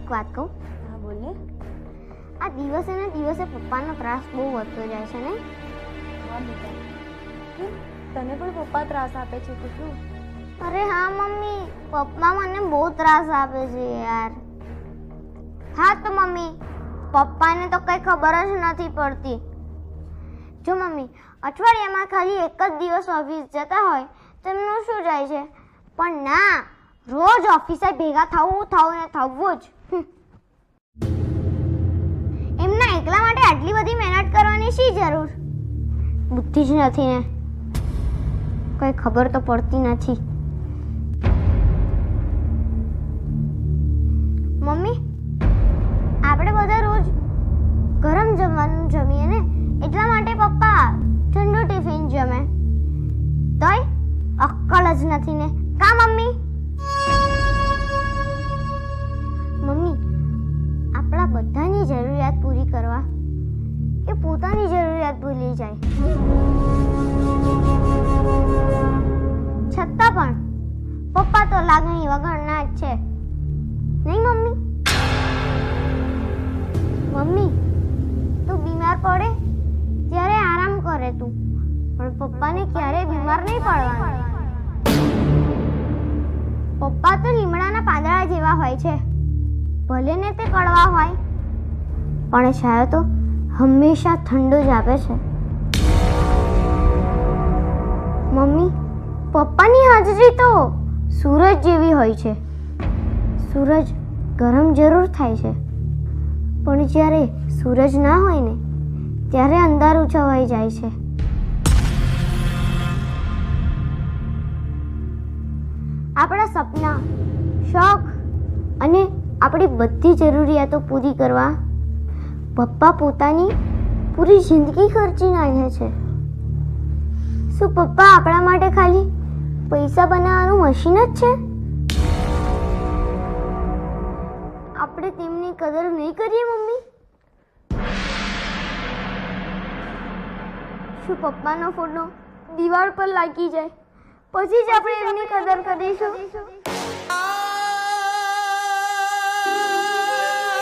એક વાત કહું? હા બોલે. આ દિવસે ને દિવસે પપ્પાનો ત્રાસ બહુ વધતો જાય છે ને? હા બેટા, કેમ તને પણ પપ્પા ત્રાસ આપે છે કે શું? અરે હા મમ્મી, પપ્પા મને બહુ ત્રાસ આપે છે યાર. હા તો મમ્મી, પપ્પાને તો કઈ ખબર જ નથી પડતી. જો મમ્મી, અઠવાડિયામાં ખાલી એક જ દિવસ ઓફિસ જતા હોય તો એમનું શું જાય છે, પણ ના, રોજ ઓફિસે ભેગા થવું જ. એમના એકલા માટે આટલી બધી મહેનત કરવાની શી જરૂર? બુદ્ધિ જ નથી ને, કઈ ખબર તો પડતી નથી. મમ્મી, આપણે બધા રોજ ગરમ જમવાનું જમીએ ને, એટલા માટે પપ્પા ઠંડુ ટિફિન જમે. તોય અક્કલ જ નથી ને, કા મમ્મી? મમ્મી, આપણા બધાની જરૂરિયાત પૂરી કરવા એ પોતાની જરૂરિયાત ભૂલી જાય, છતાં પણ પપ્પા તો લાગણી વગરના જ છે, નહીં મમ્મી? મમ્મી, તું બીમાર પડે ત્યારે આરામ કરે તું, પણ પપ્પાને ક્યારે બીમાર નહીં પડવાનું. પપ્પા તો લીમડાના પાંદડા જેવા હોય છે, ભલે ને તે કડવા હોય, પણ છાયો તો હંમેશા ઠંડો જ આપે છે. મમ્મી, પપ્પાની હાજરી તો સૂરજ જેવી હોય છે. સૂરજ ગરમ જરૂર થાય છે, પણ જ્યારે સૂરજ ના હોય ને, ત્યારે અંધારું છવાઈ જાય છે. આપણા સપના, શોખ અને આપણી બધી જરૂરિયાતો પૂરી કરવા પપ્પા પોતાની પૂરી જિંદગી ખર્ચી નાખે છે. શું પપ્પા આપણા માટે ખાલી પૈસા બનાવવાનું મશીન જ છે? આપણે તેમની કદર નહીં કરીએ મમ્મી? શું પપ્પાનો ફોટો દિવાલ પર લાગી જાય પછી જ આપણે એમની કદર કરીશું?